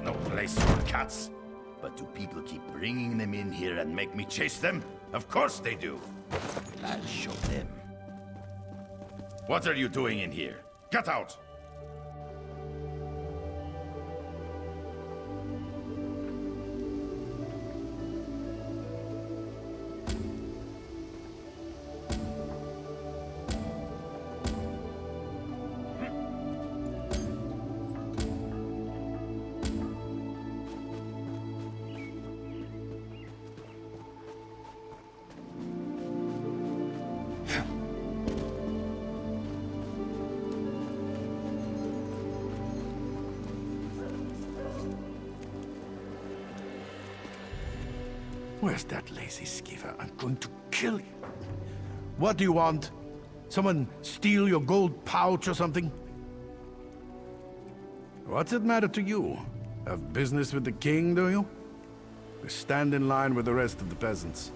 no place for cats. But do people keep bringing them in here and make me chase them? Of course they do. I'll show them. What are you doing in here? Get out! Where's that lazy skiver? I'm going to kill you. What do you want? Someone steal your gold pouch or something? What's it matter to you? Have business with the king, do you? We stand in line with the rest of the peasants.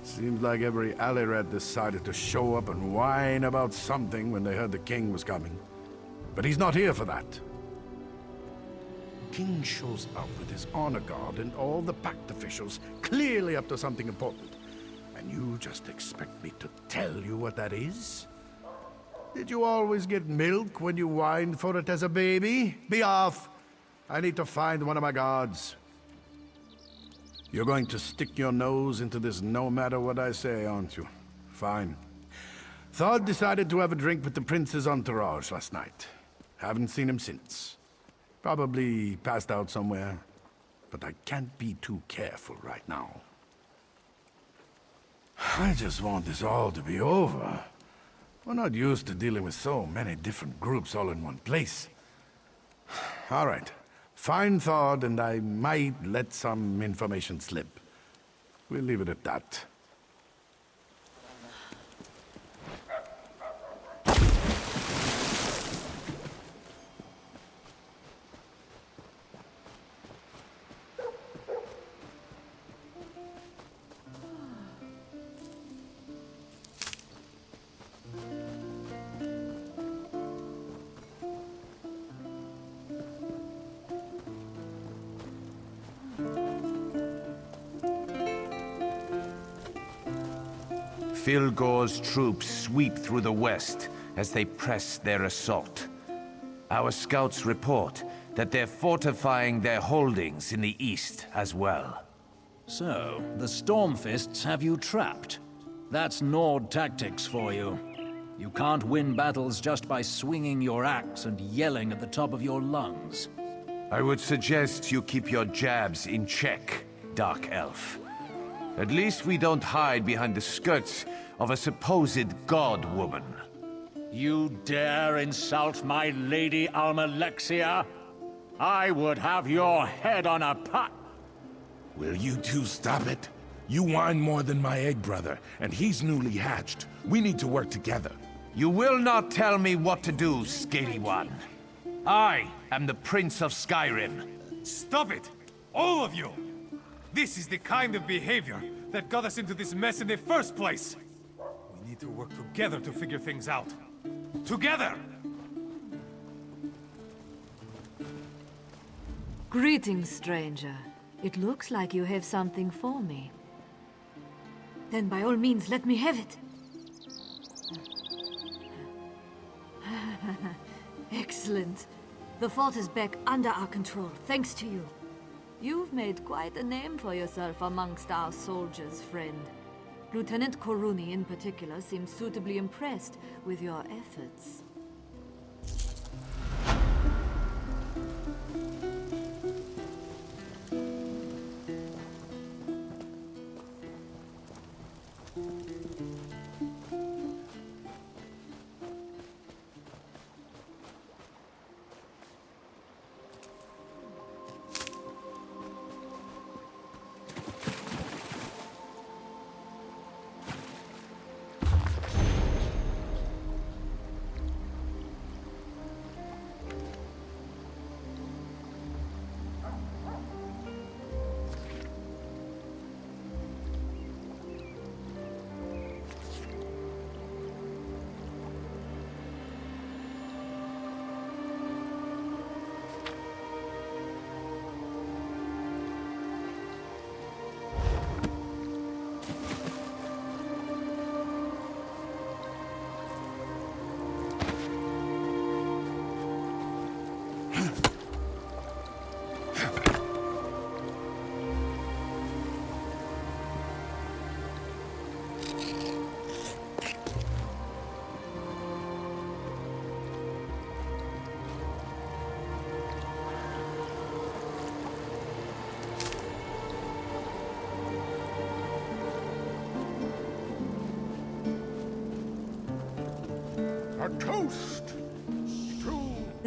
Seems like every alley rat decided to show up and whine about something when they heard the king was coming. But he's not here for that. King shows up with his honor guard and all the pact officials, clearly up to something important. And you just expect me to tell you what that is? Did you always get milk when you whined for it as a baby? Be off! I need to find one of my guards. You're going to stick your nose into this no matter what I say, aren't you? Fine. Thod decided to have a drink with the prince's entourage last night. Haven't seen him since. Probably passed out somewhere, but I can't be too careful right now. I just want this all to be over. We're not used to dealing with so many different groups all in one place. All right, find Thod and I might let some information slip. We'll leave it at that. Filgor's troops sweep through the west as they press their assault. Our scouts report that they're fortifying their holdings in the east as well. So, the Stormfists have you trapped. That's Nord tactics for you. You can't win battles just by swinging your axe and yelling at the top of your lungs. I would suggest you keep your jabs in check, Dark Elf. At least we don't hide behind the skirts of a supposed god-woman. You dare insult my Lady Almalexia? I would have your head on a pot! Will you two stop it? You whine more than my egg brother, and he's newly hatched. We need to work together. You will not tell me what to do, Scaly One. I am the Prince of Skyrim. Stop it! All of you! This is the kind of behavior that got us into this mess in the first place! We need to work together to figure things out. Together! Greetings, stranger. It looks like you have something for me. Then by all means, let me have it. Excellent. The fort is back under our control, thanks to you. You've made quite a name for yourself amongst our soldiers, friend. Lieutenant Koruni in particular seems suitably impressed with your efforts.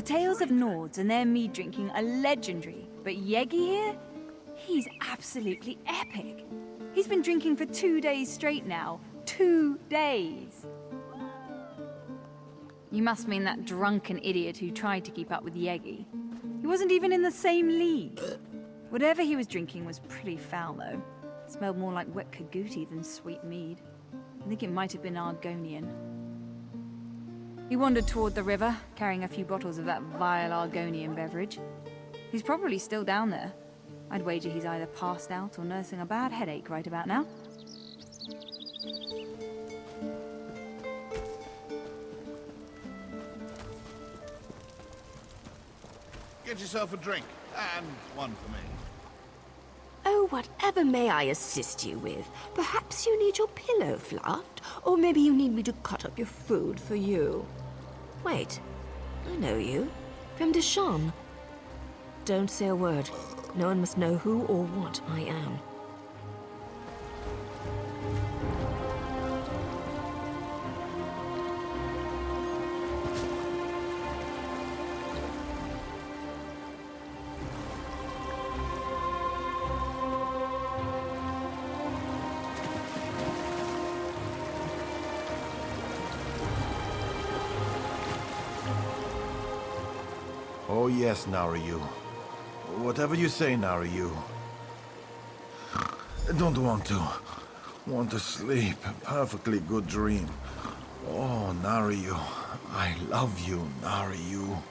tales of Nords and their mead drinking are legendary, but Yegi here? He's absolutely epic. He's been drinking for 2 days straight now. 2 days! You must mean that drunken idiot who tried to keep up with Yegi. He wasn't even in the same league. Whatever he was drinking was pretty foul, though. It smelled more like wet cagooti than sweet mead. I think it might have been Argonian. He wandered toward the river, carrying a few bottles of that vile Argonian beverage. He's probably still down there. I'd wager he's either passed out or nursing a bad headache right about now. Get yourself a drink, and one for me. Oh, whatever may I assist you with? Perhaps you need your pillow fluffed, or maybe you need me to cut up your food for you. Wait, I know you. From Deshawn. Don't say a word. No one must know who or what I am. Oh yes, Naryu. Whatever you say, Naryu. I don't want to. Want to sleep. A perfectly good dream. Oh, Naryu. I love you, Naryu.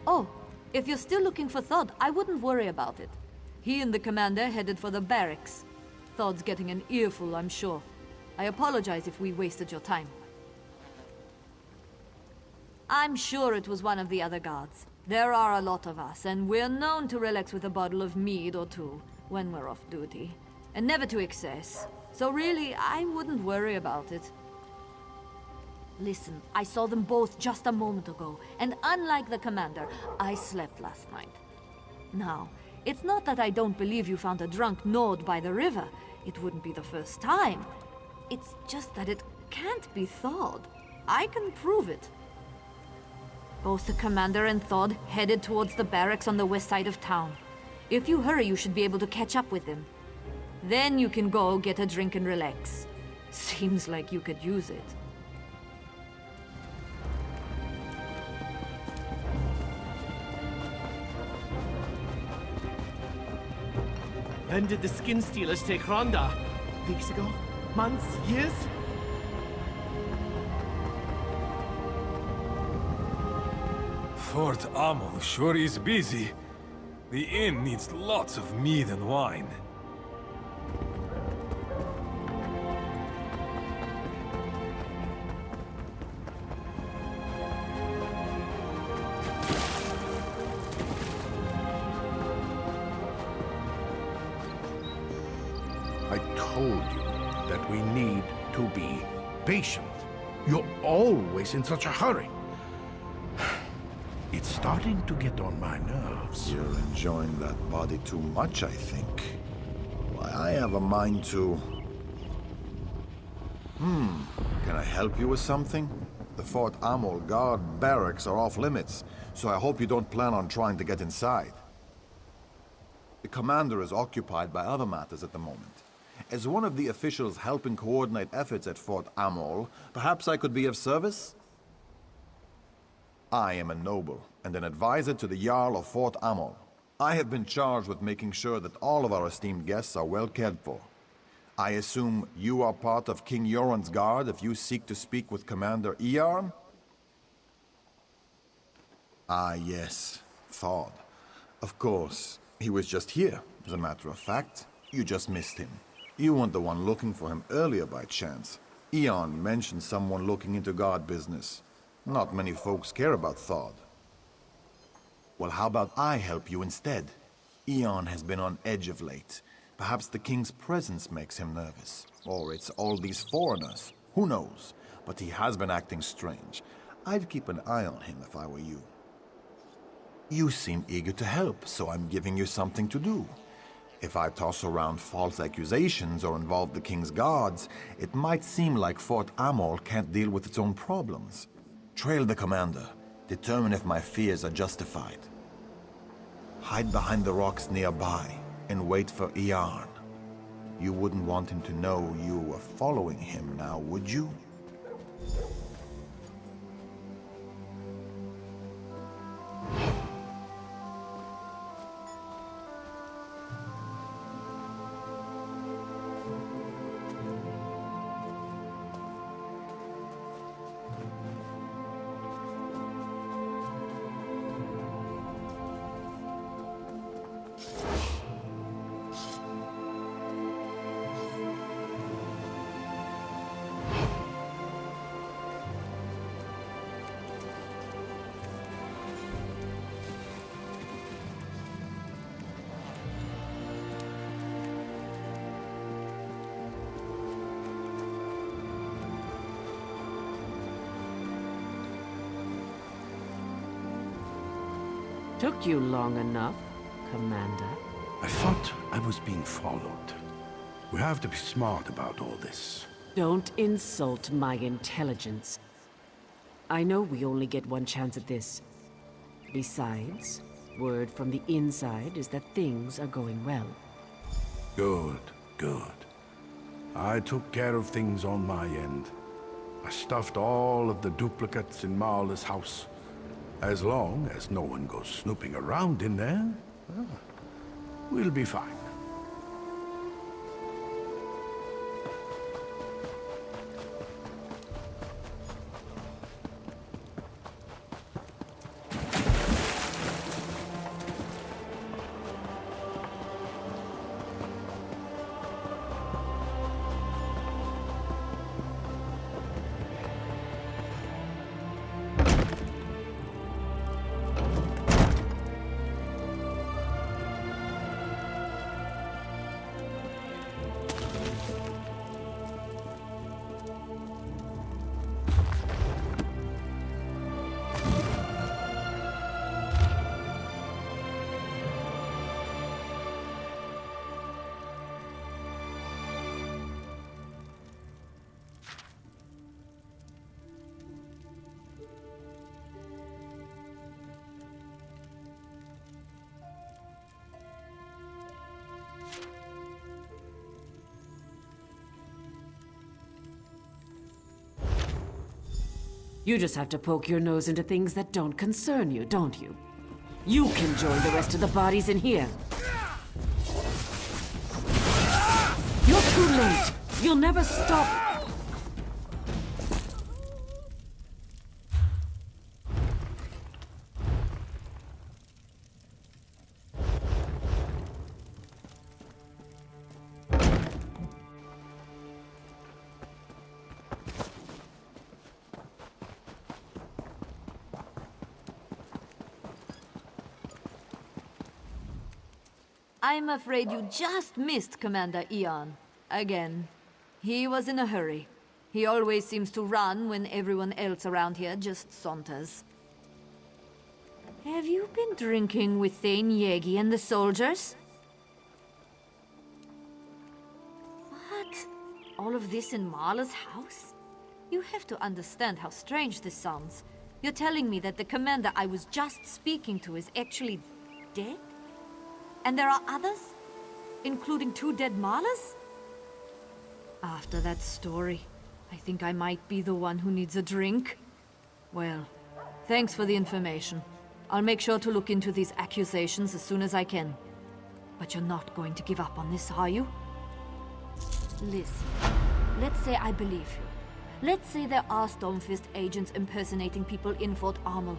Oh, if you're still looking for Thod, I wouldn't worry about it. He and the commander headed for the barracks. Thod's getting an earful, I'm sure. I apologize if we wasted your time. I'm sure it was one of the other guards. There are a lot of us, and we're known to relax with a bottle of mead or two when we're off duty. And never to excess. So really, I wouldn't worry about it. Listen, I saw them both just a moment ago, and unlike the commander, I slept last night. Now, it's not that I don't believe you found a drunk Nord by the river. It wouldn't be the first time. It's just that it can't be Thod. I can prove it. Both the commander and Thod headed towards the barracks on the west side of town. If you hurry, you should be able to catch up with them. Then you can go get a drink and relax. Seems like you could use it. When did the skin stealers take Ronda? Weeks ago? Months? Years? Fort Amel sure is busy. The inn needs lots of mead and wine. I told you that we need to be patient. You're always in such a hurry. It's starting to get on my nerves. You're enjoying that body too much, I think. Why, I have a mind to... Can I help you with something? The Fort Amol guard barracks are off limits, so I hope you don't plan on trying to get inside. The commander is occupied by other matters at the moment. As one of the officials helping coordinate efforts at Fort Amol, perhaps I could be of service? I am a noble and an advisor to the Jarl of Fort Amol. I have been charged with making sure that all of our esteemed guests are well cared for. I assume you are part of King Yoren's guard if you seek to speak with Commander Iarn? Ah, yes, Thod. Of course, he was just here, as a matter of fact. You just missed him. You weren't the one looking for him earlier by chance. Iarn mentioned someone looking into guard business. Not many folks care about Thod. Well, how about I help you instead? Eon has been on edge of late. Perhaps the king's presence makes him nervous. Or it's all these foreigners. Who knows? But he has been acting strange. I'd keep an eye on him if I were you. You seem eager to help, so I'm giving you something to do. If I toss around false accusations or involve the king's guards, it might seem like Fort Amol can't deal with its own problems. Trail the commander. Determine if my fears are justified. Hide behind the rocks nearby and wait for Eon. You wouldn't want him to know you were following him now, would you? Took you long enough, Commander. I thought I was being followed. We have to be smart about all this. Don't insult my intelligence. I know we only get one chance at this. Besides, word from the inside is that things are going well. Good, good. I took care of things on my end. I stuffed all of the duplicates in Marla's house. As long as no one goes snooping around in there, we'll be fine. You just have to poke your nose into things that don't concern you, don't you? You can join the rest of the bodies in here. You're too late. You'll never stop. I'm afraid you just missed Commander Eon. Again. He was in a hurry. He always seems to run when everyone else around here just saunters. Have you been drinking with Thane Yegi and the soldiers? What? All of this in Marla's house? You have to understand how strange this sounds. You're telling me that the commander I was just speaking to is actually dead? And there are others? Including 2 dead Marlas? After that story, I think I might be the one who needs a drink. Well, thanks for the information. I'll make sure to look into these accusations as soon as I can. But you're not going to give up on this, are you? Listen, let's say I believe you. Let's say there are Stormfist agents impersonating people in Fort Amol.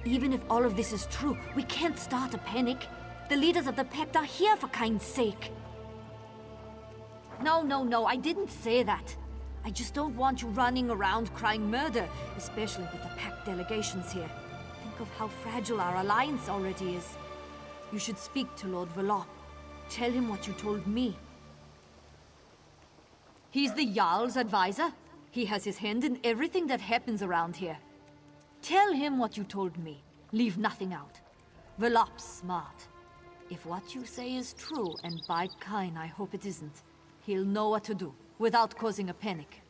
Even if all of this is true, we can't start a panic. The leaders of the Pact are here, for kind's sake. No, I didn't say that. I just don't want you running around crying murder, especially with the Pact delegations here. think of how fragile our alliance already is. You should speak to Lord Velop. Tell him what you told me. He's the Jarl's advisor. He has his hand in everything that happens around here. Tell him what you told me. Leave nothing out. Velop's smart. If what you say is true, and by Kain I hope it isn't, he'll know what to do, without causing a panic.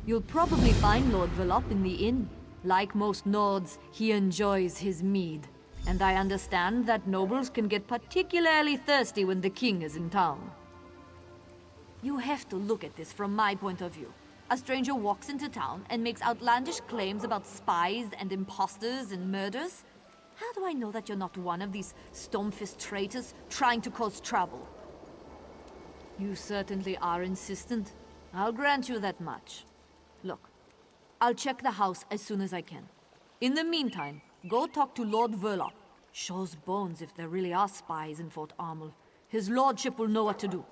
You'll probably find Lord Velop in the inn. Like most Nords, he enjoys his mead. And I understand that nobles can get particularly thirsty when the king is in town. You have to look at this from my point of view. A stranger walks into town and makes outlandish claims about spies and imposters and murders. How do I know that you're not one of these Stormfist traitors trying to cause trouble? You certainly are insistent. I'll grant you that much. Look, I'll check the house as soon as I can. In the meantime, go talk to Lord Velop. Shows bones if there really are spies in Fort Armel. His lordship will know what to do.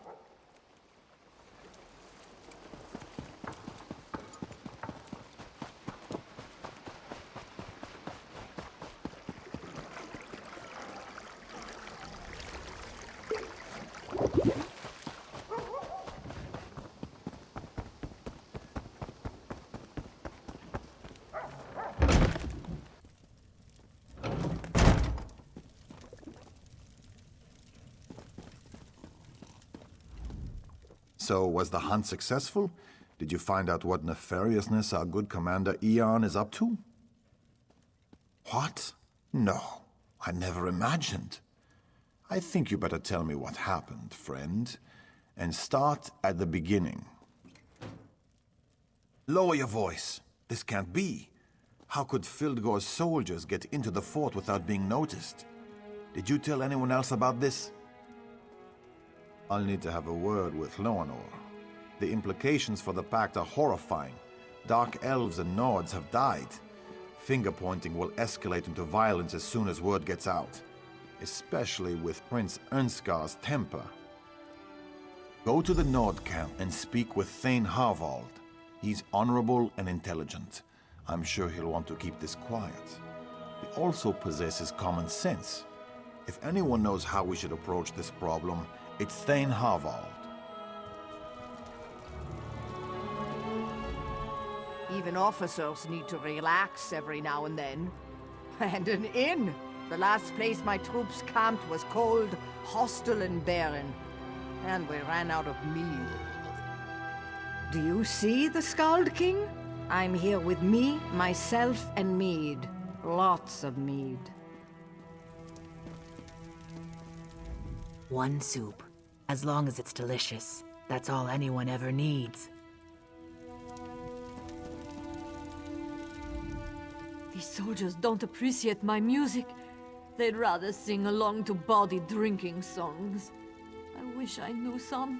So, was the hunt successful? Did you find out what nefariousness our good Commander Eon is up to? What? No, I never imagined. I think you better tell me what happened, friend. And start at the beginning. Lower your voice. This can't be. How could Fildgor's soldiers get into the fort without being noticed? Did you tell anyone else about this? I'll need to have a word with Loanor. The implications for the Pact are horrifying. Dark elves and Nords have died. Finger-pointing will escalate into violence as soon as word gets out. Especially with Prince Ernskar's temper. Go to the Nord camp and speak with Thane Harvald. He's honorable and intelligent. I'm sure he'll want to keep this quiet. He also possesses common sense. If anyone knows how we should approach this problem, it's Thane Harvald. Even officers need to relax every now and then. And an inn! The last place my troops camped was cold, hostile, and barren. And we ran out of mead. Do you see the Skald King? I'm here with me, myself, and mead. Lots of mead. One soup. As long as it's delicious. That's all anyone ever needs. These soldiers don't appreciate my music. They'd rather sing along to bawdy drinking songs. I wish I knew some.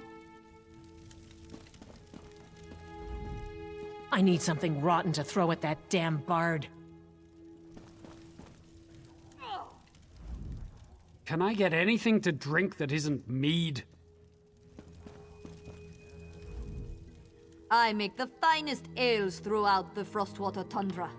I need something rotten to throw at that damn bard. Can I get anything to drink that isn't mead? I make the finest ales throughout the Frostwater Tundra.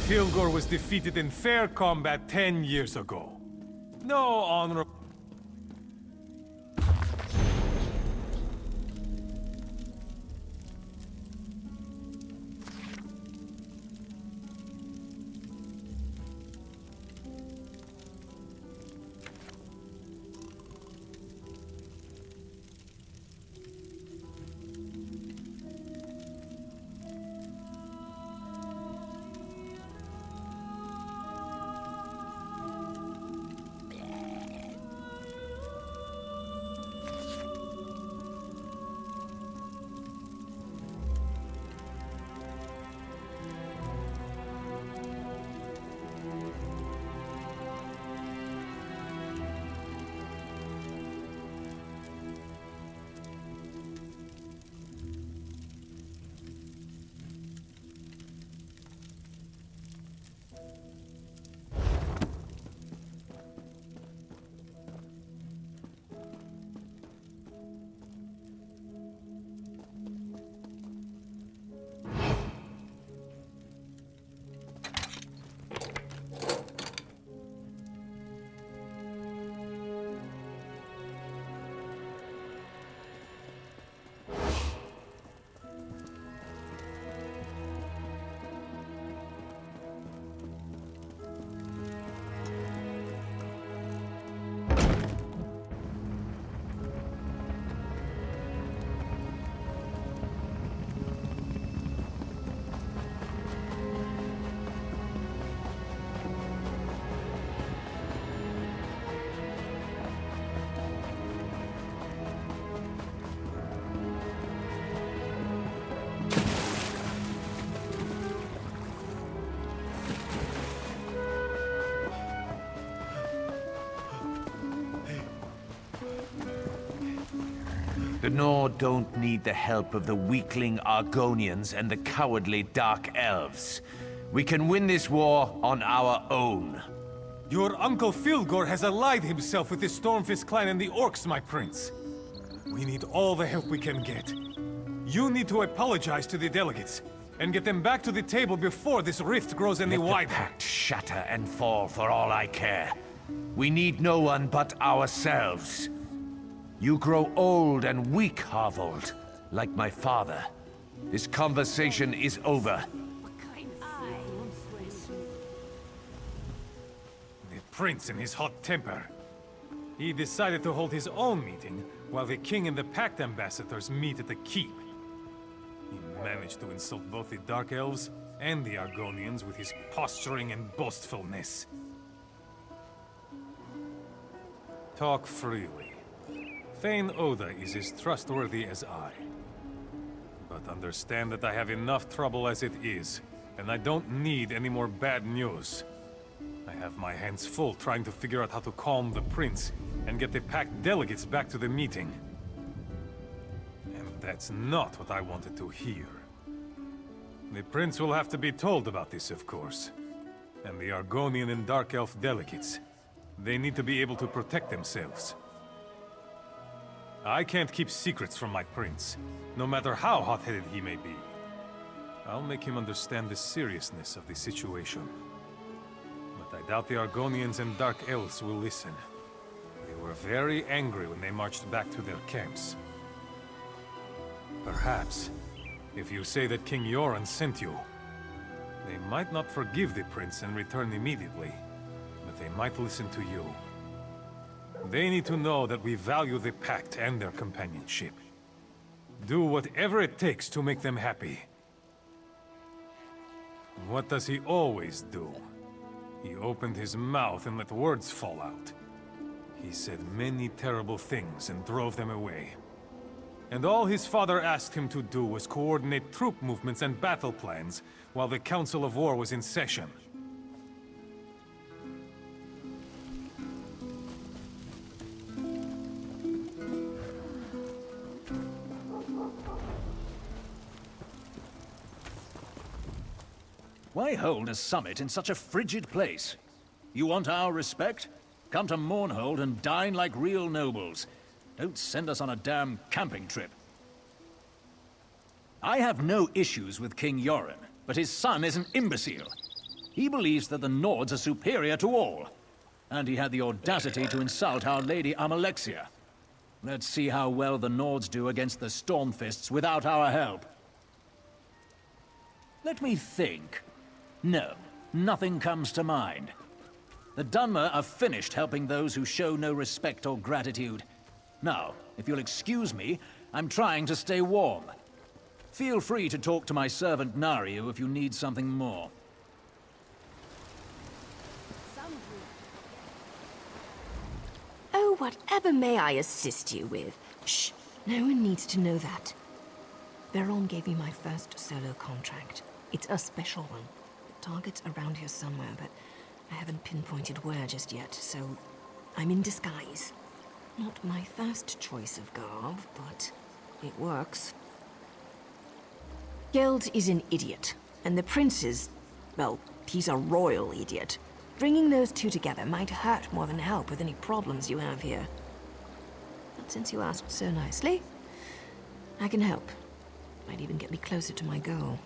Fildgor was defeated in fair combat 10 years ago. No honorable... The Nord don't need the help of the weakling Argonians and the cowardly Dark Elves. We can win this war on our own. Your Uncle Filgor has allied himself with the Stormfist clan and the Orcs, my prince. We need all the help we can get. You need to apologize to the delegates, and get them back to the table before this rift grows any wider. Let the pact shatter and fall for all I care. We need no one but ourselves. You grow old and weak, Harvold, like my father. This conversation is over. The prince in his hot temper. He decided to hold his own meeting, while the king and the pact ambassadors meet at the keep. He managed to insult both the Dark Elves and the Argonians with his posturing and boastfulness. Talk freely. Thane Oda is as trustworthy as I. But understand that I have enough trouble as it is, and I don't need any more bad news. I have my hands full trying to figure out how to calm the prince and get the pact delegates back to the meeting. And that's not what I wanted to hear. The prince will have to be told about this, of course. And the Argonian and Dark Elf delegates. They need to be able to protect themselves. I can't keep secrets from my prince, no matter how hot-headed he may be. I'll make him understand the seriousness of the situation. But I doubt the Argonians and Dark Elves will listen. They were very angry when they marched back to their camps. Perhaps, if you say that King Yoren sent you, they might not forgive the prince and return immediately, but they might listen to you. They need to know that we value the pact and their companionship. Do whatever it takes to make them happy. What does he always do? He opened his mouth and let words fall out. He said many terrible things and drove them away. And all his father asked him to do was coordinate troop movements and battle plans while the Council of War was in session. Why hold a summit in such a frigid place? You want our respect? Come to Mournhold and dine like real nobles. Don't send us on a damn camping trip. I have no issues with King Yoren, but his son is an imbecile. He believes that the Nords are superior to all. And he had the audacity to insult Our Lady Amalexia. Let's see how well the Nords do against the Stormfists without our help. Let me think. No, nothing comes to mind. The Dunmer are finished helping those who show no respect or gratitude. Now, if you'll excuse me, I'm trying to stay warm. Feel free to talk to my servant Nariu if you need something more. Oh, whatever may I assist you with? Shh, no one needs to know that. Veron gave me my first solo contract. It's a special one. The target's around here somewhere, but I haven't pinpointed where just yet, so I'm in disguise. Not my first choice of garb, but it works. Geld is an idiot, and the prince is, well, he's a royal idiot. Bringing those two together might hurt more than help with any problems you have here. But since you asked so nicely, I can help. Might even get me closer to my goal.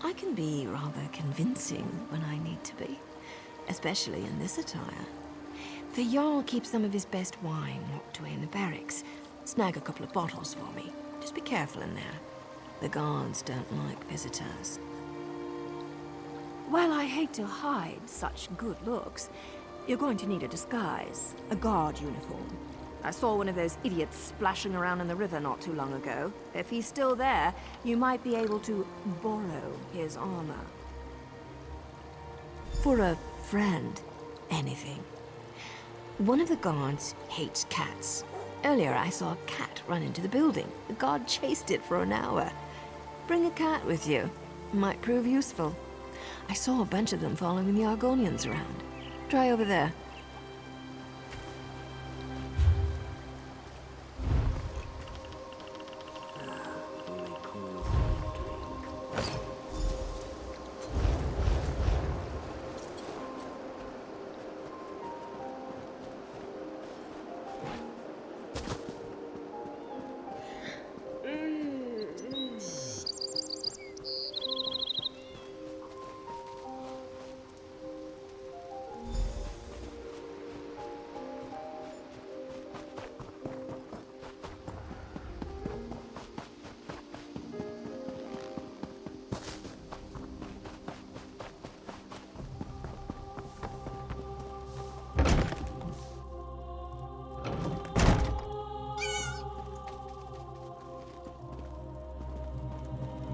I can be rather convincing when I need to be, especially in this attire. The Jarl keeps some of his best wine locked away in the barracks. Snag a couple of bottles for me. Just be careful in there. The guards don't like visitors. Well, I hate to hide such good looks. You're going to need a disguise, a guard uniform. I saw one of those idiots splashing around in the river not too long ago. If he's still there, you might be able to borrow his armor. For a friend, anything. One of the guards hates cats. Earlier I saw a cat run into the building. The guard chased it for an hour. Bring a cat with you. Might prove useful. I saw a bunch of them following the Argonians around. Try over there.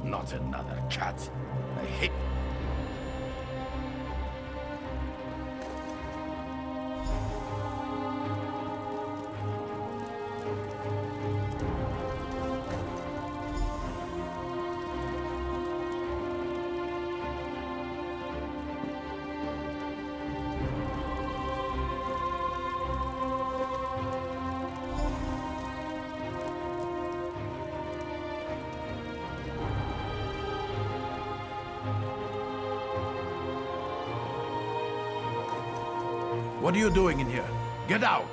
Not another cat. I hate... What are you doing in here? Get out!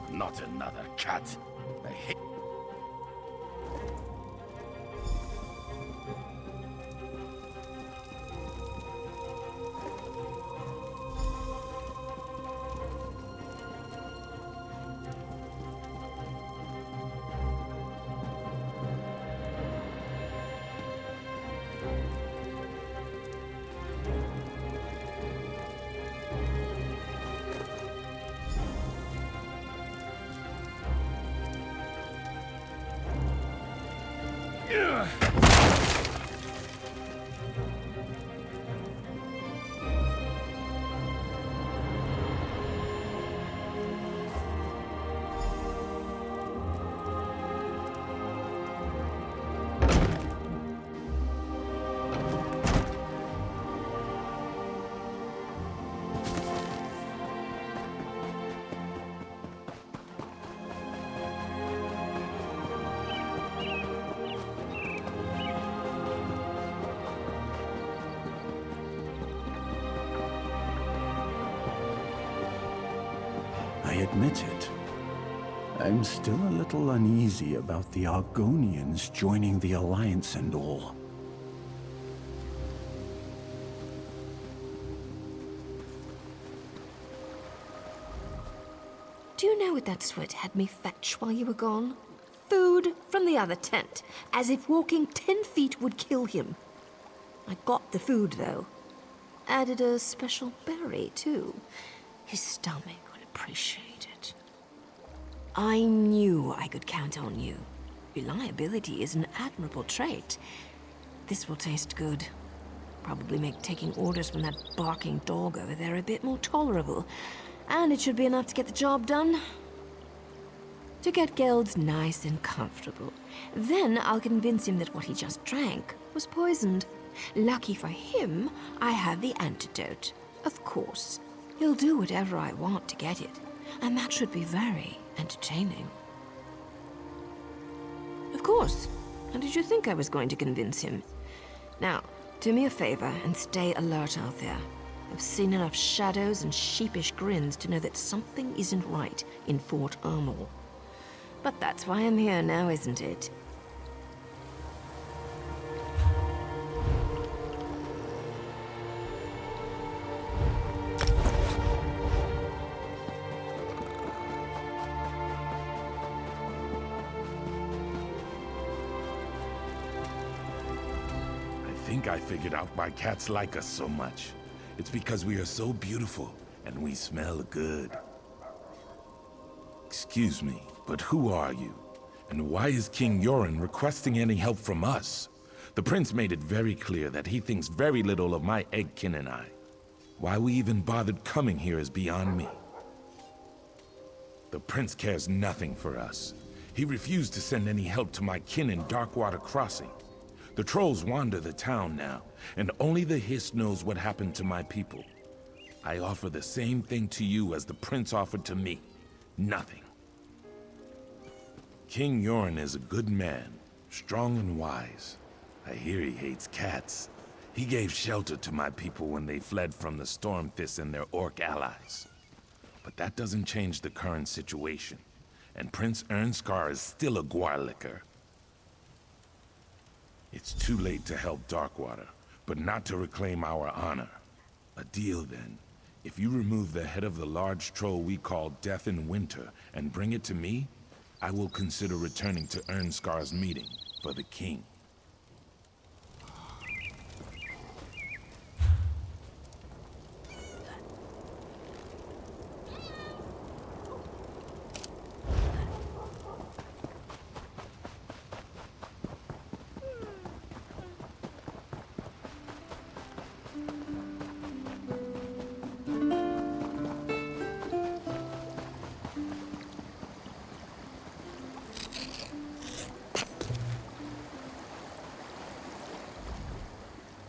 Not another cat. I hate... I admit it. I'm still a little uneasy about the Argonians joining the Alliance and all. Do you know what that sweat had me fetch while you were gone? Food from the other tent, as if walking 10 feet would kill him. I got the food, though. Added a special berry, too. His stomach would appreciate it. I knew I could count on you. Reliability is an admirable trait. This will taste good. Probably make taking orders from that barking dog over there a bit more tolerable. And it should be enough to get the job done. To get Gelds nice and comfortable. Then I'll convince him that what he just drank was poisoned. Lucky for him, I have the antidote. Of course. He'll do whatever I want to get it. And that should be very entertaining. Of course. How did you think I was going to convince him? Now, do me a favor and stay alert out there. I've seen enough shadows and sheepish grins to know that something isn't right in Fort Armor. But that's why I'm here now, isn't it? I think I figured out why cats like us so much. It's because we are so beautiful, and we smell good. Excuse me, but who are you? And why is King Yoren requesting any help from us? The prince made it very clear that he thinks very little of my eggkin and I. Why we even bothered coming here is beyond me. The prince cares nothing for us. He refused to send any help to my kin in Darkwater Crossing. The trolls wander the town now, and only the Hiss knows what happened to my people. I offer the same thing to you as the prince offered to me. Nothing. King Yoren is a good man, strong and wise. I hear he hates cats. He gave shelter to my people when they fled from the Stormfists and their orc allies. But that doesn't change the current situation, and Prince Ernskar is still a Gwarlicker. It's too late to help Darkwater, but not to reclaim our honor. A deal then. If you remove the head of the large troll we call Death in Winter and bring it to me, I will consider returning to Ernskar's meeting for the king.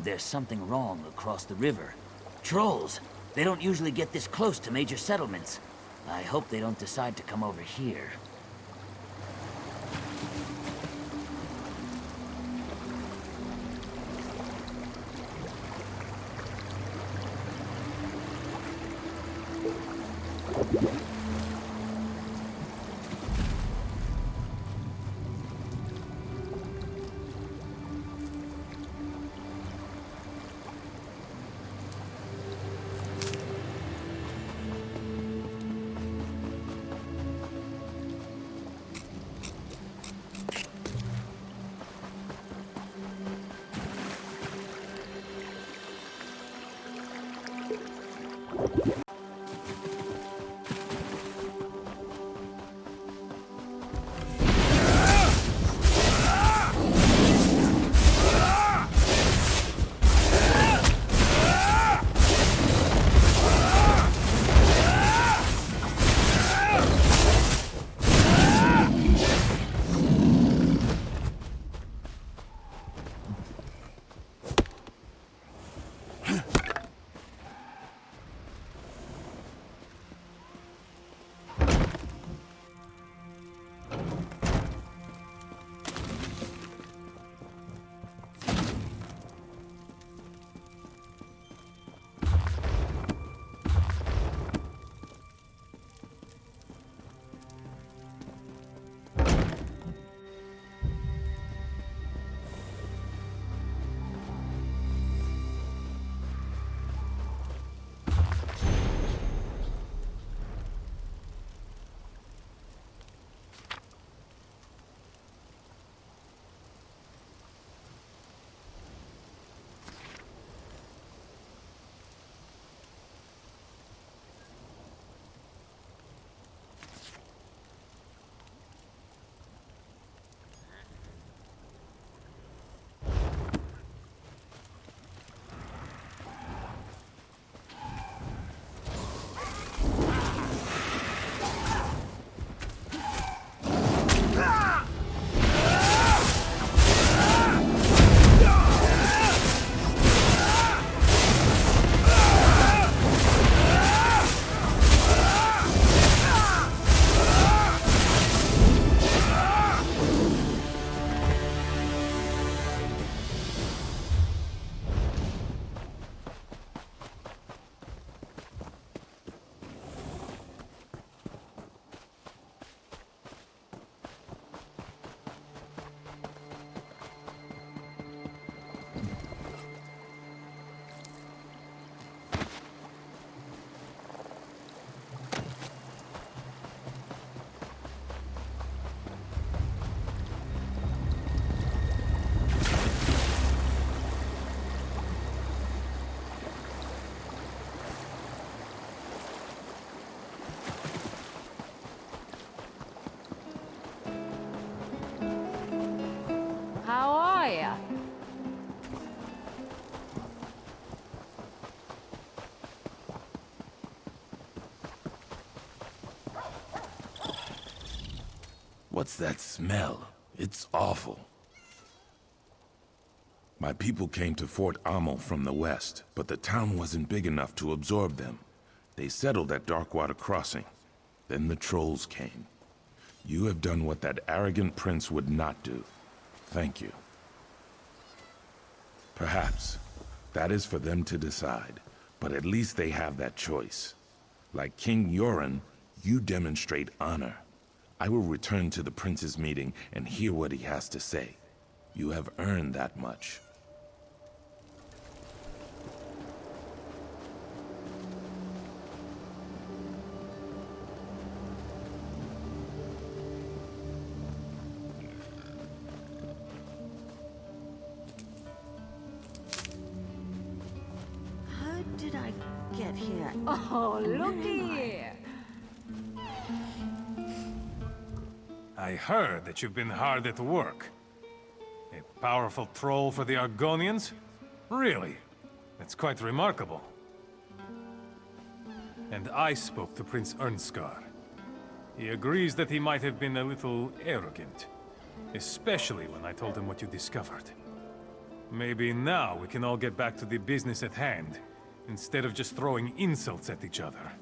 There's something wrong across the river. Trolls! They don't usually get this close to major settlements. I hope they don't decide to come over here. What's that smell? It's awful. My people came to Fort Ammel from the west, but the town wasn't big enough to absorb them. They settled at Darkwater Crossing. Then the trolls came. You have done what that arrogant prince would not do. Thank you. Perhaps. That is for them to decide, but at least they have that choice. Like King Yoren, you demonstrate honor. I will return to the prince's meeting and hear what he has to say. You have earned that much. How did I get here? Oh, looky here. I heard that you've been hard at work. A powerful troll for the Argonians? Really? That's quite remarkable. And I spoke to Prince Ernskar. He agrees that he might have been a little arrogant. Especially when I told him what you discovered. Maybe now we can all get back to the business at hand, instead of just throwing insults at each other.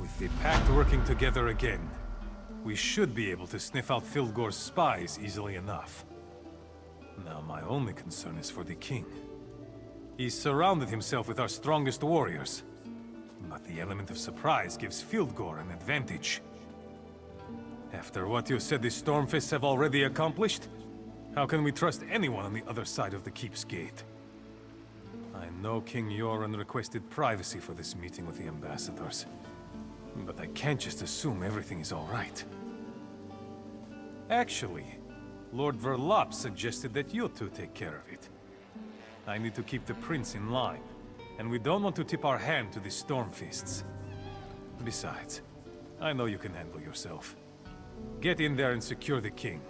With the Pact working together again, we should be able to sniff out Fildgor's spies easily enough. Now my only concern is for the king. He's surrounded himself with our strongest warriors, but the element of surprise gives Fildgor an advantage. After what you said the Stormfists have already accomplished, how can we trust anyone on the other side of the keep's gate? I know King Yoren requested privacy for this meeting with the ambassadors, but I can't just assume everything is all right. Actually, Lord Verlop suggested that you two take care of it. I need to keep the prince in line, and we don't want to tip our hand to the Stormfists. Besides, I know you can handle yourself. Get in there and secure the king.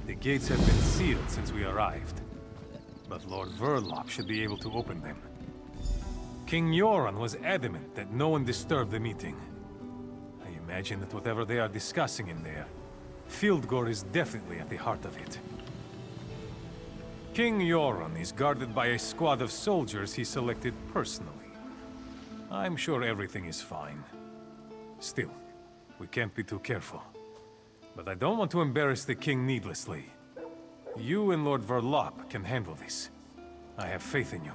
The gates have been sealed since we arrived, but Lord Verlop should be able to open them. King Yoren was adamant that no one disturb the meeting. I imagine that whatever they are discussing in there, Fildgor is definitely at the heart of it. King Yoren is guarded by a squad of soldiers he selected personally. I'm sure everything is fine. Still, we can't be too careful. But I don't want to embarrass the king needlessly. You and Lord Verlop can handle this. I have faith in you.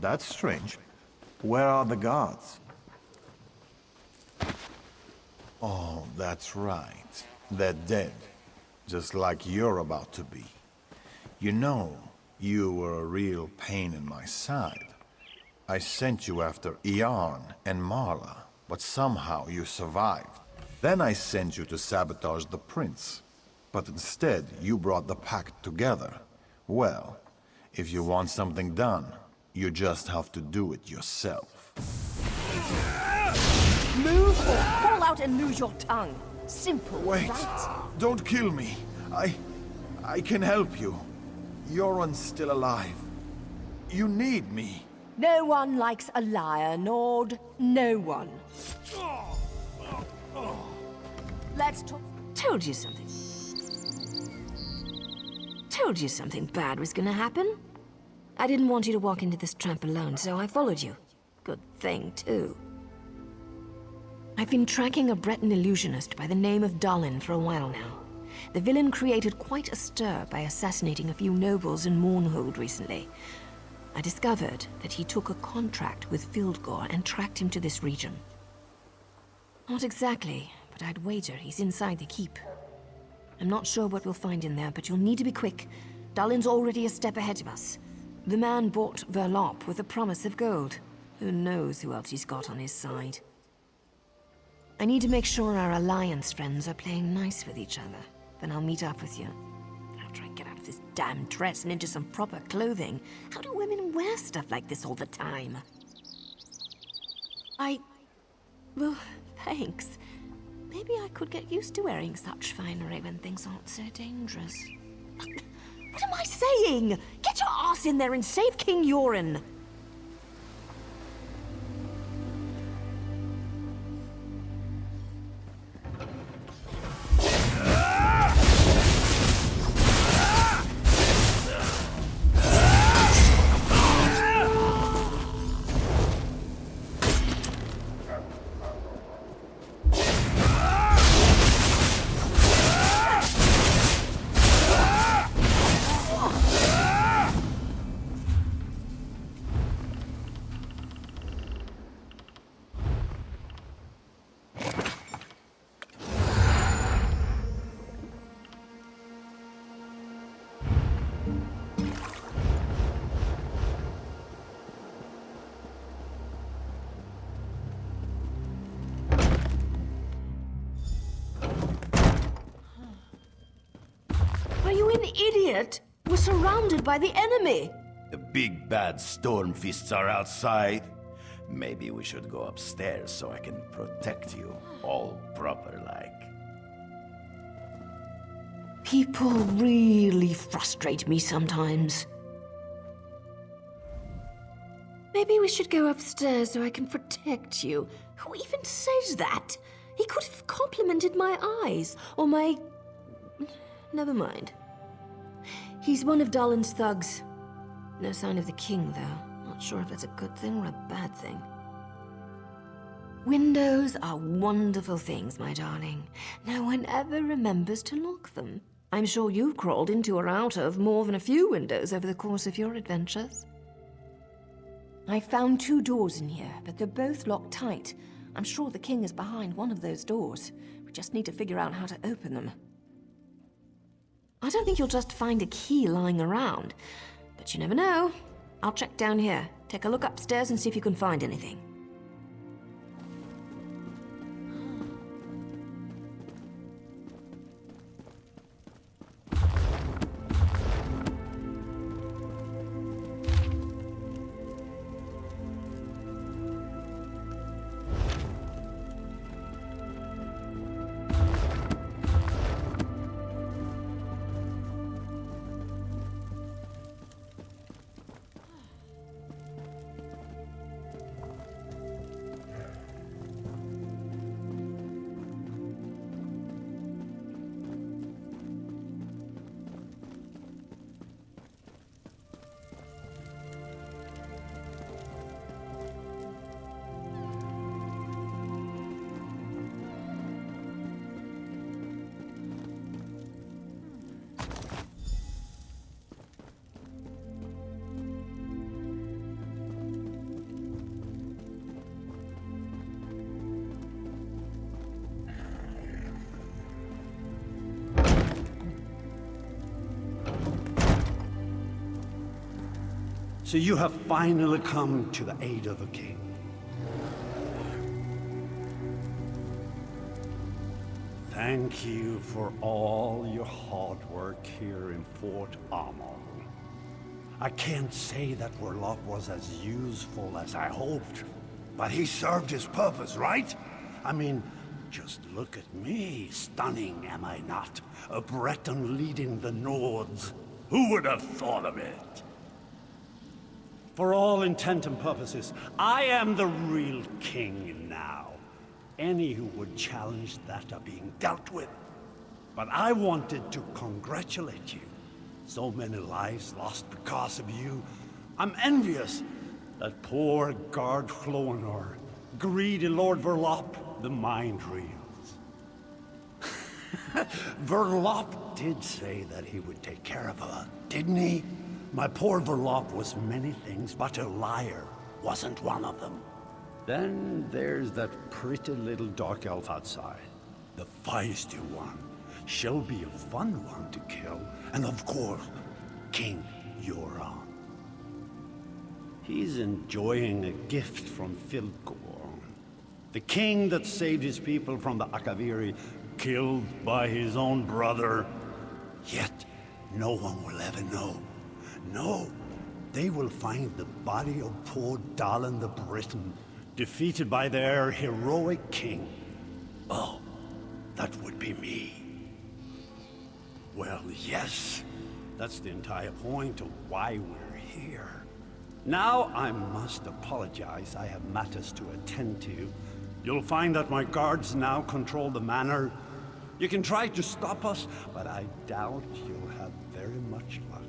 That's strange. Where are the guards? Oh, that's right. They're dead. Just like you're about to be. You know, you were a real pain in my side. I sent you after Iarn and Marla, but somehow you survived. Then I sent you to sabotage the prince. But instead, you brought the pact together. Well, if you want something done, you just have to do it yourself. Move or fall out and lose your tongue. Simple, Wait, right? Don't kill me. I can help you. Yoren's still alive. You need me. No one likes a liar, Nord. No one. Let's talk. Told you something. Told you something bad was gonna happen. I didn't want you to walk into this trap alone, so I followed you. Good thing, too. I've been tracking a Breton illusionist by the name of Dalin for a while now. The villain created quite a stir by assassinating a few nobles in Mournhold recently. I discovered that he took a contract with Fildgor and tracked him to this region. Not exactly, but I'd wager he's inside the keep. I'm not sure what we'll find in there, but you'll need to be quick. Dalin's already a step ahead of us. The man bought Verlop with a promise of gold. Who knows who else he's got on his side? I need to make sure our Alliance friends are playing nice with each other. Then I'll meet up with you. I'll try and get out of this damn dress and into some proper clothing. How do women wear stuff like this all the time? Well, thanks. Maybe I could get used to wearing such finery when things aren't so dangerous. What am I saying? Get your ass in there and save King Yoren! Are you an idiot? We're surrounded by the enemy! The big bad storm fists are outside. Maybe we should go upstairs so I can protect you, all proper-like. People really frustrate me sometimes. Maybe we should go upstairs so I can protect you. Who even says that? He could have complimented my eyes, or my... Never mind. He's one of Dalin's thugs. No sign of the king, though. Not sure if that's a good thing or a bad thing. Windows are wonderful things, my darling. No one ever remembers to lock them. I'm sure you've crawled into or out of more than a few windows over the course of your adventures. I found 2 doors in here, but they're both locked tight. I'm sure the king is behind one of those doors. We just need to figure out how to open them. I don't think you'll just find a key lying around, but you never know. I'll check down here. Take a look upstairs and see if you can find anything. So you have finally come to the aid of the king. Thank you for all your hard work here in Fort Amon. I can't say that Warlock was as useful as I hoped, but he served his purpose, right? I mean, just look at me. Stunning, am I not? A Breton leading the Nords. Who would have thought of it? For all intent and purposes, I am the real king now. Any who would challenge that are being dealt with. But I wanted to congratulate you. So many lives lost because of you. I'm envious. That poor guard Floanor, greedy Lord Verlop, the mind reels. Verlop did say that he would take care of her, didn't he? My poor Verlop was many things, but a liar wasn't one of them. Then there's that pretty little dark elf outside. The feisty one. She'll be a fun one to kill. And of course, King Yoren. He's enjoying a gift from Fildgor, the king that saved his people from the Akaviri, killed by his own brother. Yet, no one will ever know. No, they will find the body of poor Dalen the Briton, defeated by their heroic king. Oh, that would be me. Well, yes, that's the entire point of why we're here. Now I must apologize. I have matters to attend to. You'll find that my guards now control the manor. You can try to stop us, but I doubt you'll have very much luck.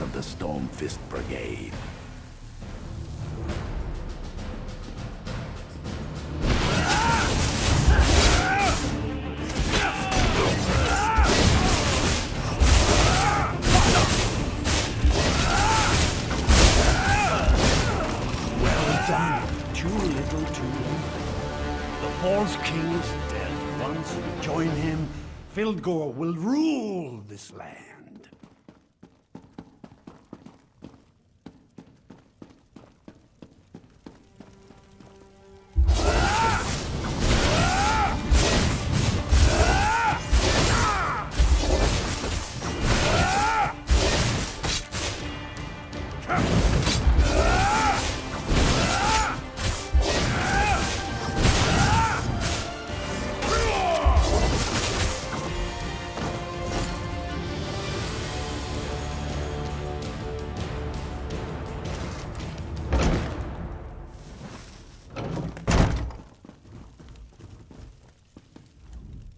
Of the Stormfist Brigade. Well done. Too little, too late. The false king is dead. Once you join him, Fildgor will rule this land.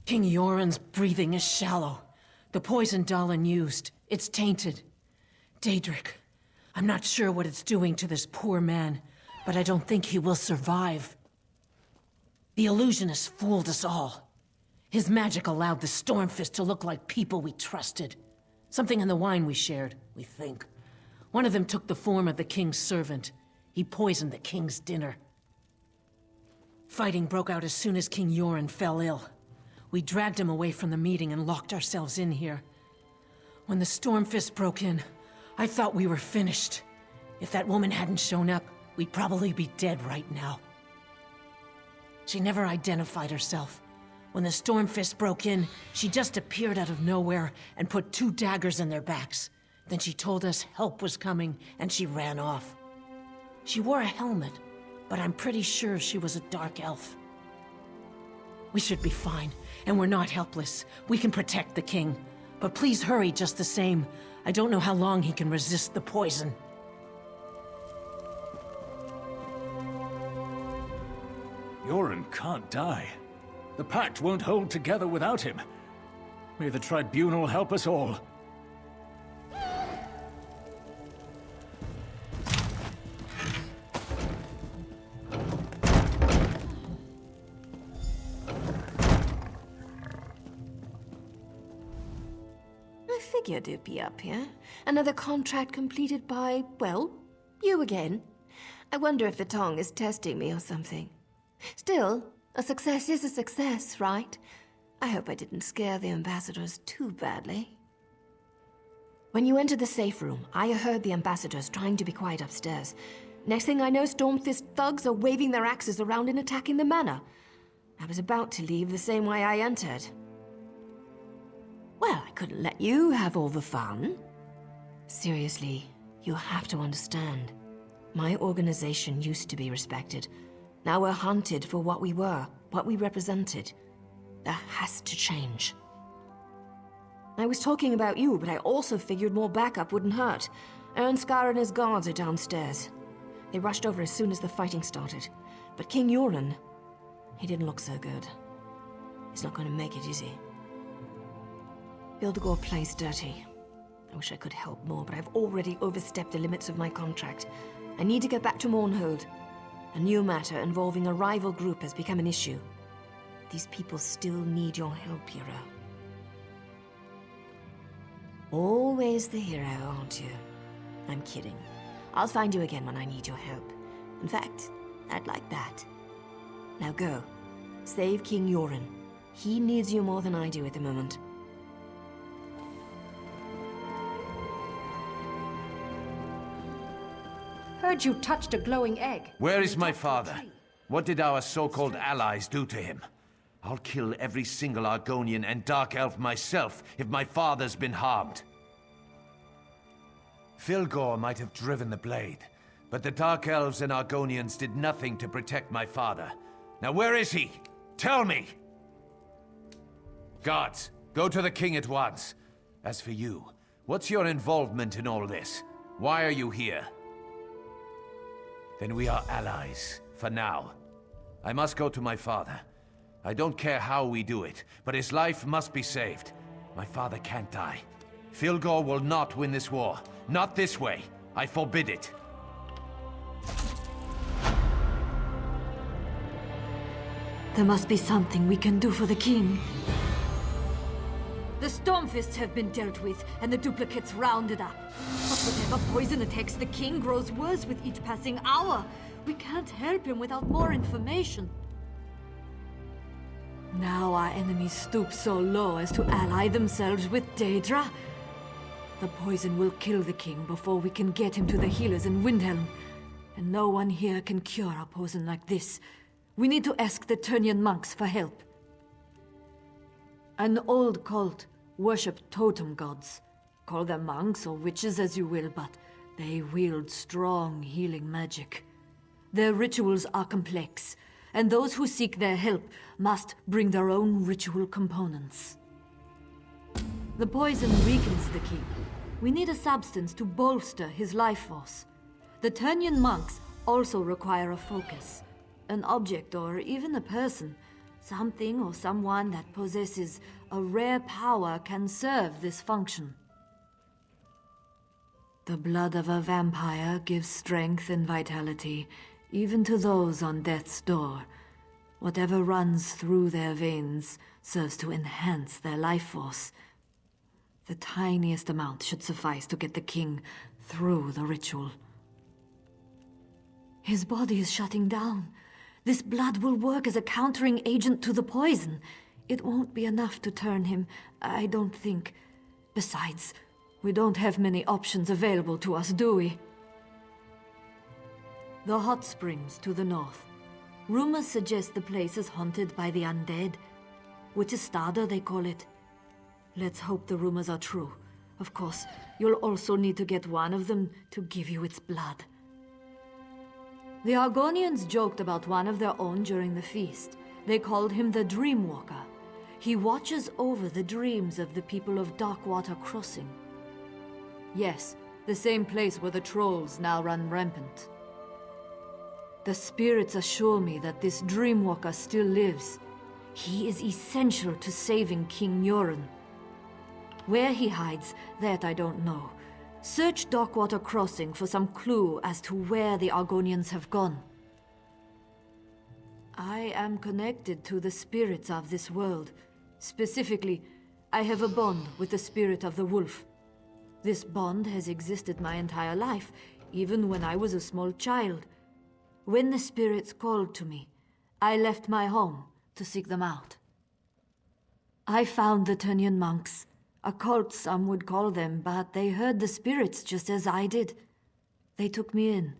King Yoren's breathing is shallow. The poison Dalen used, it's tainted. Daedric, I'm not sure what it's doing to this poor man, but I don't think he will survive. The illusionist fooled us all. His magic allowed the Stormfist to look like people we trusted. Something in the wine we shared, we think. One of them took the form of the king's servant. He poisoned the king's dinner. Fighting broke out as soon as King Yoren fell ill. We dragged him away from the meeting and locked ourselves in here. When the Stormfist broke in, I thought we were finished. If that woman hadn't shown up, we'd probably be dead right now. She never identified herself. When the Stormfist broke in, she just appeared out of nowhere and put 2 daggers in their backs. Then she told us help was coming, and she ran off. She wore a helmet, but I'm pretty sure she was a dark elf. We should be fine, and we're not helpless. We can protect the king. But please hurry just the same. I don't know how long he can resist the poison. Yoren can't die. The Pact won't hold together without him. May the Tribunal help us all. I figured you'd be up here. Another contract completed by, well, you again. I wonder if the tongue is testing me or something. Still, a success is a success, right? I hope I didn't scare the ambassadors too badly. When you entered the safe room, I heard the ambassadors trying to be quiet upstairs. Next thing I know, Stormfist thugs are waving their axes around and attacking the manor. I was about to leave the same way I entered. Well, I couldn't let you have all the fun. Seriously, you have to understand. My organization used to be respected. Now we're hunted for what we were, what we represented. That has to change. I was talking about you, but I also figured more backup wouldn't hurt. Ernskar and his guards are downstairs. They rushed over as soon as the fighting started. But King Yoren, he didn't look so good. He's not going to make it, is he? Hildegor plays dirty. I wish I could help more, but I've already overstepped the limits of my contract. I need to get back to Mournhold. A new matter involving a rival group has become an issue. These people still need your help, hero. Always the hero, aren't you? I'm kidding. I'll find you again when I need your help. In fact, I'd like that. Now go. Save King Yoren. He needs you more than I do at the moment. Heard you touched a glowing egg. Where is my father? What did our so-called allies do to him? I'll kill every single Argonian and Dark Elf myself if my father's been harmed. Filgor might have driven the blade, but the Dark Elves and Argonians did nothing to protect my father. Now where is he? Tell me! Guards, go to the king at once. As for you, what's your involvement in all this? Why are you here? Then we are allies, for now. I must go to my father. I don't care how we do it, but his life must be saved. My father can't die. Filgor will not win this war. Not this way. I forbid it. There must be something we can do for the king. The Stormfists have been dealt with, and the duplicates rounded up. But whatever poison attacks the king grows worse with each passing hour. We can't help him without more information. Now our enemies stoop so low as to ally themselves with Daedra. The poison will kill the king before we can get him to the healers in Windhelm. And no one here can cure a poison like this. We need to ask the Turnian monks for help. An old cult worshipped totem gods. Call them monks or witches as you will, but they wield strong healing magic. Their rituals are complex, and those who seek their help must bring their own ritual components. The poison weakens the king. We need a substance to bolster his life force. The Turnian monks also require a focus. An object or even a person. Something or someone that possesses a rare power can serve this function. The blood of a vampire gives strength and vitality, even to those on death's door. Whatever runs through their veins serves to enhance their life force. The tiniest amount should suffice to get the king through the ritual. His body is shutting down. This blood will work as a countering agent to the poison. It won't be enough to turn him, I don't think. Besides, we don't have many options available to us, do we? The hot springs to the north. Rumors suggest the place is haunted by the undead. Witchestada, they call it. Let's hope the rumors are true. Of course, you'll also need to get one of them to give you its blood. The Argonians joked about one of their own during the feast. They called him the Dreamwalker. He watches over the dreams of the people of Darkwater Crossing. Yes, the same place where the trolls now run rampant. The spirits assure me that this Dreamwalker still lives. He is essential to saving King Yoren. Where he hides, that I don't know. Search Darkwater Crossing for some clue as to where the Argonians have gone. I am connected to the spirits of this world. Specifically, I have a bond with the spirit of the wolf. This bond has existed my entire life, even when I was a small child. When the spirits called to me, I left my home to seek them out. I found the Turnian monks. A cult, some would call them, but they heard the spirits just as I did. They took me in.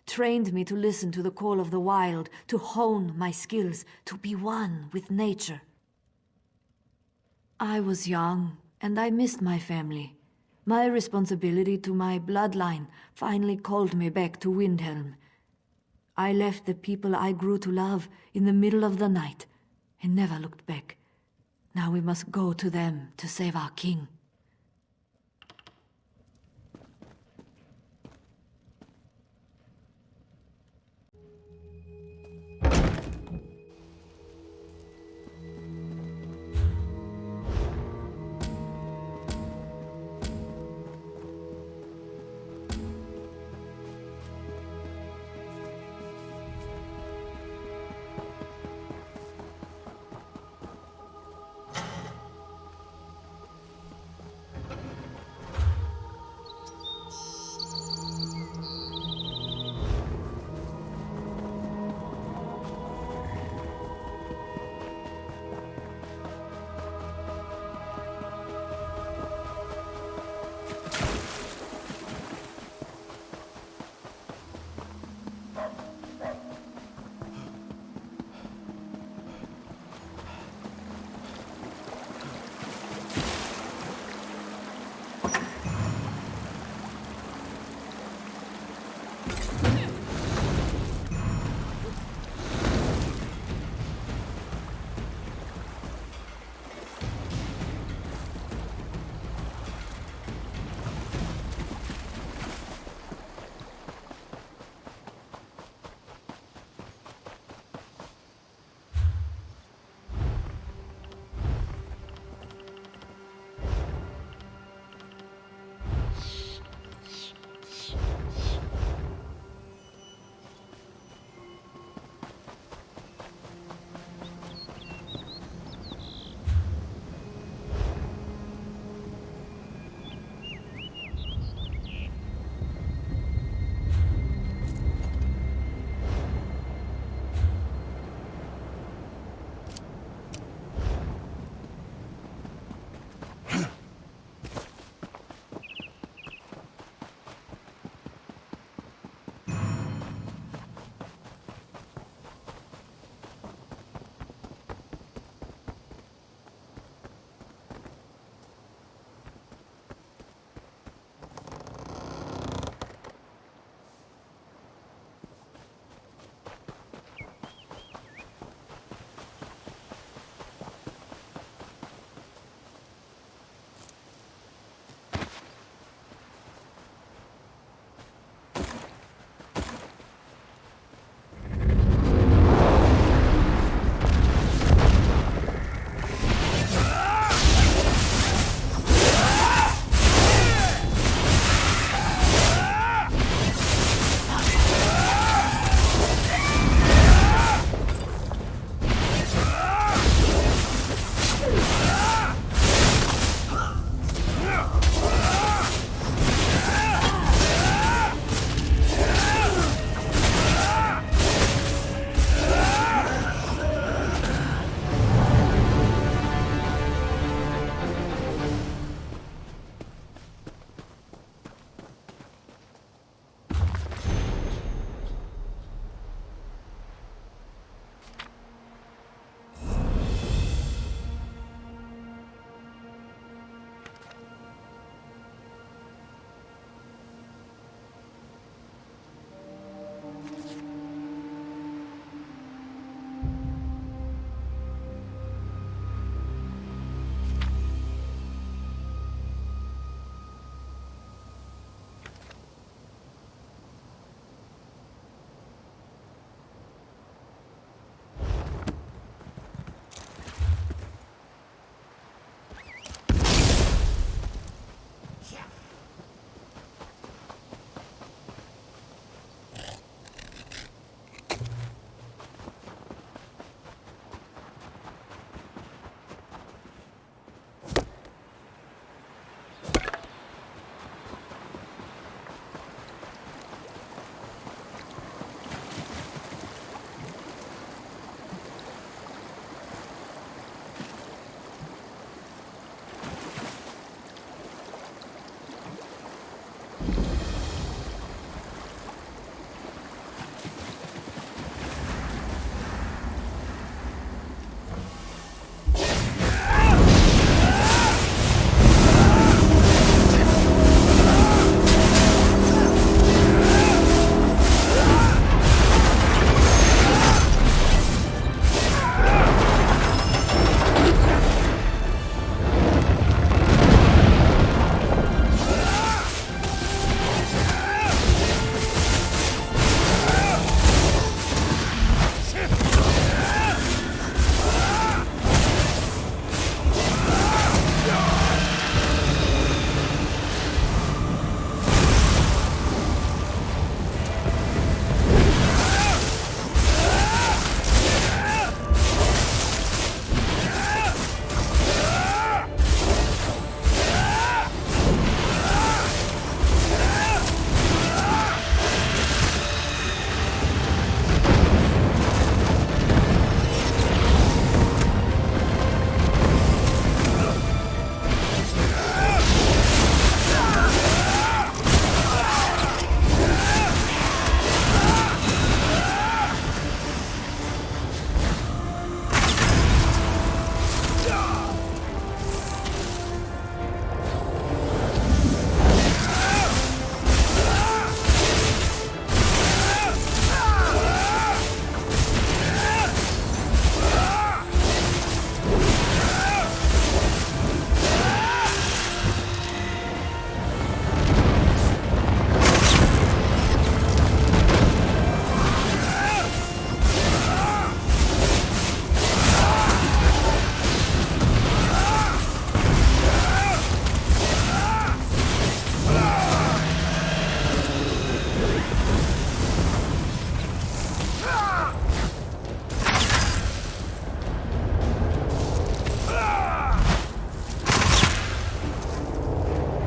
trained me to listen to the call of the wild, to hone my skills, to be one with nature. I was young, and I missed my family. My responsibility to my bloodline finally called me back to Windhelm. I left the people I grew to love in the middle of the night, and never looked back. Now we must go to them to save our king.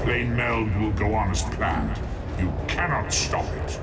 plane meld will go on as planned. You cannot stop it.